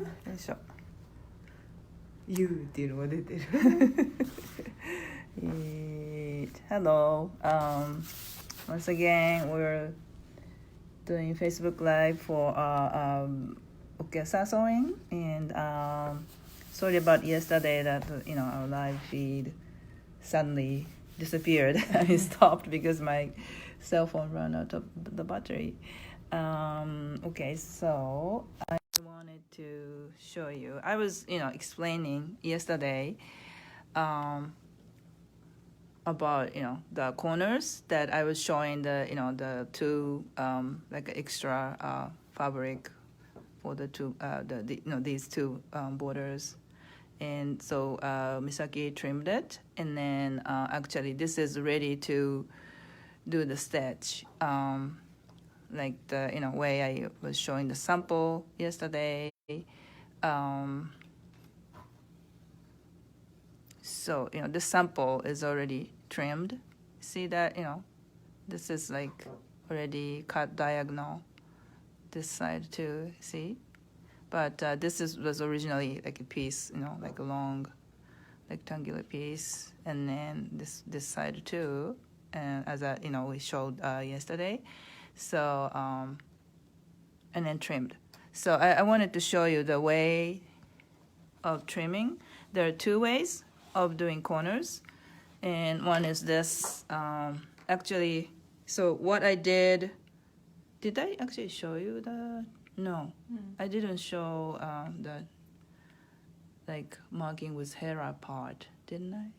よいしょ。U っていうのが出てる。Hello. Once again, we're doing Facebook Live for Okesa Sewing, and sorry about yesterday that our live feed suddenly disappeared. I stopped because my cell phone ran out of the battery. Okay, so I wanted to show you. I was explaining yesterday about the corners that I was showing the two like extra fabric for the two these two borders, and so Misaki trimmed it, and then actually this is ready to do the stitch, like the way I was showing the sample yesterday. So this sample is already trimmed. See that this is like already cut diagonal this side too, see, but this was originally like a piece, like a long rectangular piece, and then this side too, and as we showed yesterday. So and then trimmed. So I wanted to show you the way of trimming. There are two ways of doing corners, and one is this. Actually, so what I did I actually show you the? No, I didn't show the like marking with hair part, didn't I?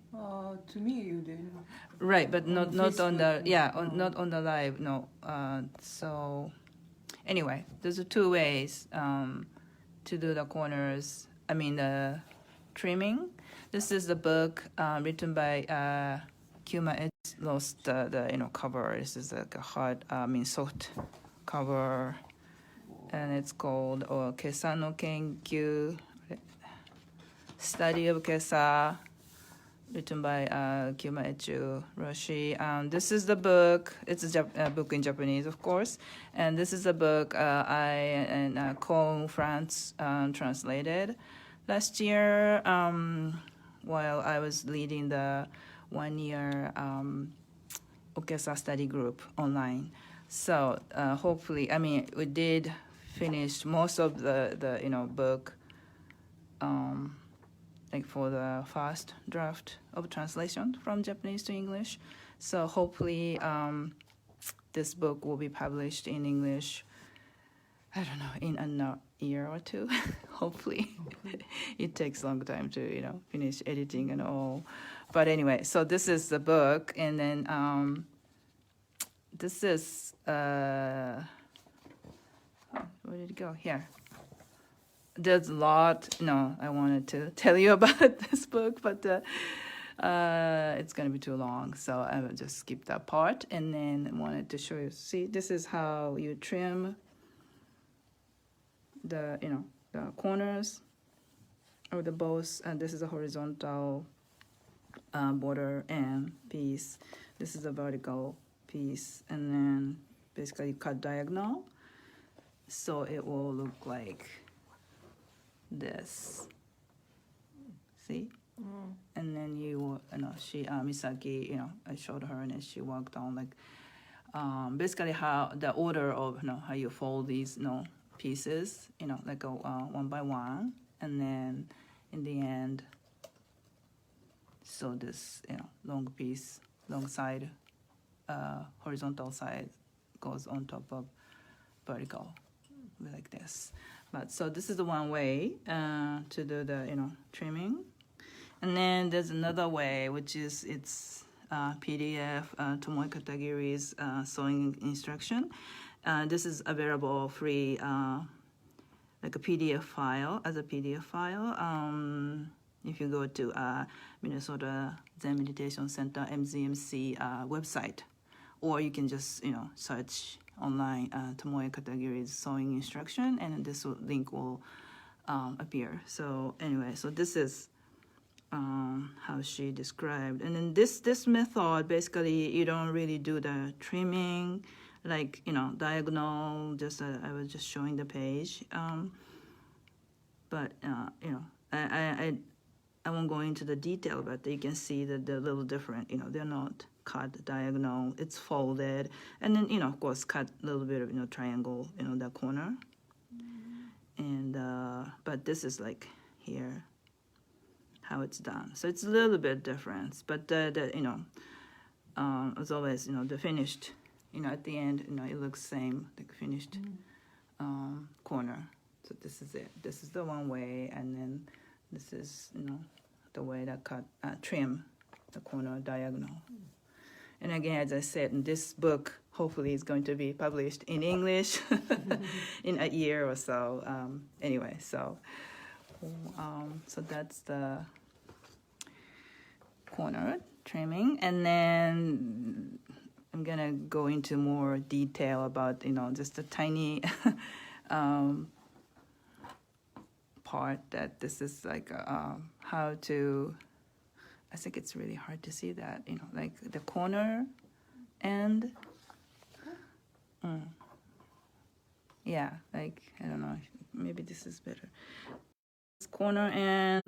To me you did. Right, but not on the not on the live. No. So anyway, there's two ways to do the corners. I mean the trimming. This is the book written by Kuma. It's lost the cover. This is like a hard, soft cover, and it's called Okesa no Kenkyu, Study of Okesa, written by Kuma Echu Roshi. This is the book. It's a book in Japanese, of course, and this is a book I and Con France translated last year while I was leading the 1 year Okesa study group online. So hopefully, we did finish most of the book like for the first draft of translation from Japanese to English. So hopefully this book will be published in English, I don't know, in a year or two. Hopefully. It takes a long time to finish editing and all, but anyway, so this is the book, and then this is where did it go? Here. There's a lot I wanted to tell you about this book, but it's gonna be too long, so I will just skip that part, and then wanted to show you. See, this is how you trim the the corners of the bows, and this is a horizontal border and piece. This is a vertical piece, and then basically cut diagonal, so it will look like this. See? And then she Misaki, I showed her, and then she worked on like basically how the order of how you fold these pieces, like a one by one, and then in the end, so this long piece, long side, horizontal side goes on top of vertical, like this. But so this is the one way to do the trimming, and then there's another way, which is it's PDF Tomoe Katagiri's sewing instruction. This is available free, like a PDF file, as a PDF file. If you go to Minnesota Zen Meditation Center MZMC website, or you can just search online Tomoe Katagiri's sewing instruction, and this link will appear. So anyway, so this is how she described, and then this method, basically you don't really do the trimming like diagonal, just I was just showing the page, but I won't go into the detail, but you can see that they're a little different. They're not cut diagonal, it's folded, and then of course cut a little bit of triangle the corner. And but this is like here how it's done, so it's a little bit different, but as always the finished at the end it looks same, like finished corner. So this is it, this is the one way, and then this is the way that cut trim the corner diagonal. And again, as I said, in this book hopefully is going to be published in English in a year or so. Anyway, so that's the corner trimming, and then I'm gonna go into more detail about just a tiny part that this is like how to. I think it's really hard to see that like the corner and yeah, like I don't know, maybe this is better. This corner and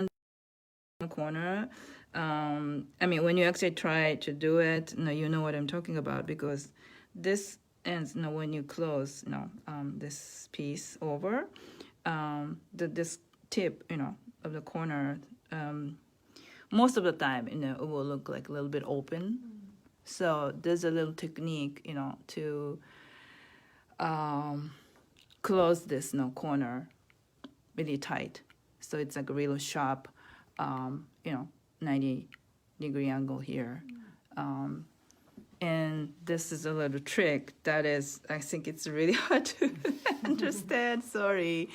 corner. I mean, when you actually try to do it, you know what I'm talking about, because this ends when you close this piece over, this tip of the corner, most of the time it will look like a little bit open. So there's a little technique to close this corner really tight, so it's like a real sharp 90-degree angle here. And this is a little trick that is, I think it's really hard to understand. Sorry.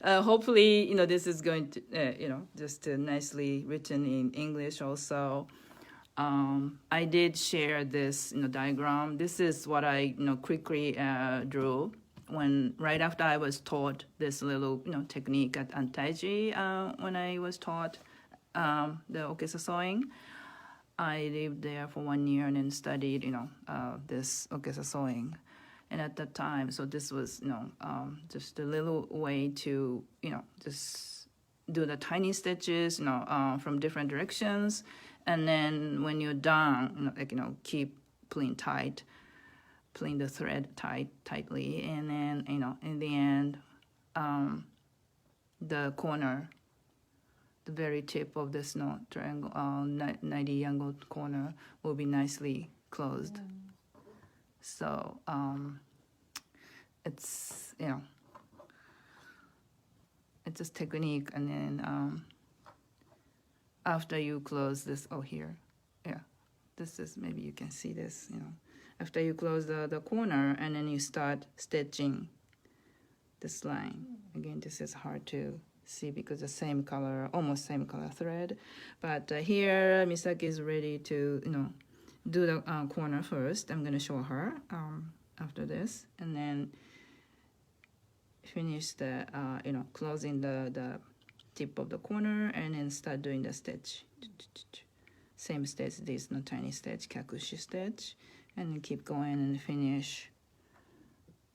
Hopefully, this is going to, just nicely written in English also. I did share this, diagram. This is what I, quickly drew right after I was taught this little, technique at Antaiji when I was taught the Okesa sewing. I lived there for 1 year and then studied, this Okesa sewing. And at that time, so this was, just a little way to, just do the tiny stitches, from different directions. And then when you're done, keep pulling the thread tightly. And then, in the end, the corner, the very tip of this triangle, 90 angled corner will be nicely closed. So it's it's just technique, and then after you close this, here, this is, maybe you can see this, after you close the corner, and then you start stitching this line. Again, this is hard to see because the same color, almost same color thread, but here Misaki is ready to do the corner first. I'm gonna show her after this, and then finish the closing the tip of the corner, and then start doing the stitch. Same stitch, this tiny stitch, kakushi stitch, and then keep going and finish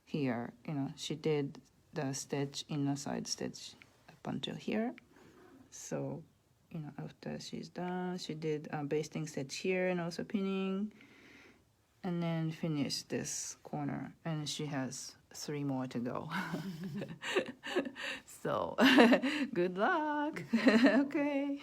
here. She did the stitch, inner side stitch up until here. So after she's done, she did a basting stitch here and also pinning, and then finish this corner, and she has 3 more to go. So good luck. Okay.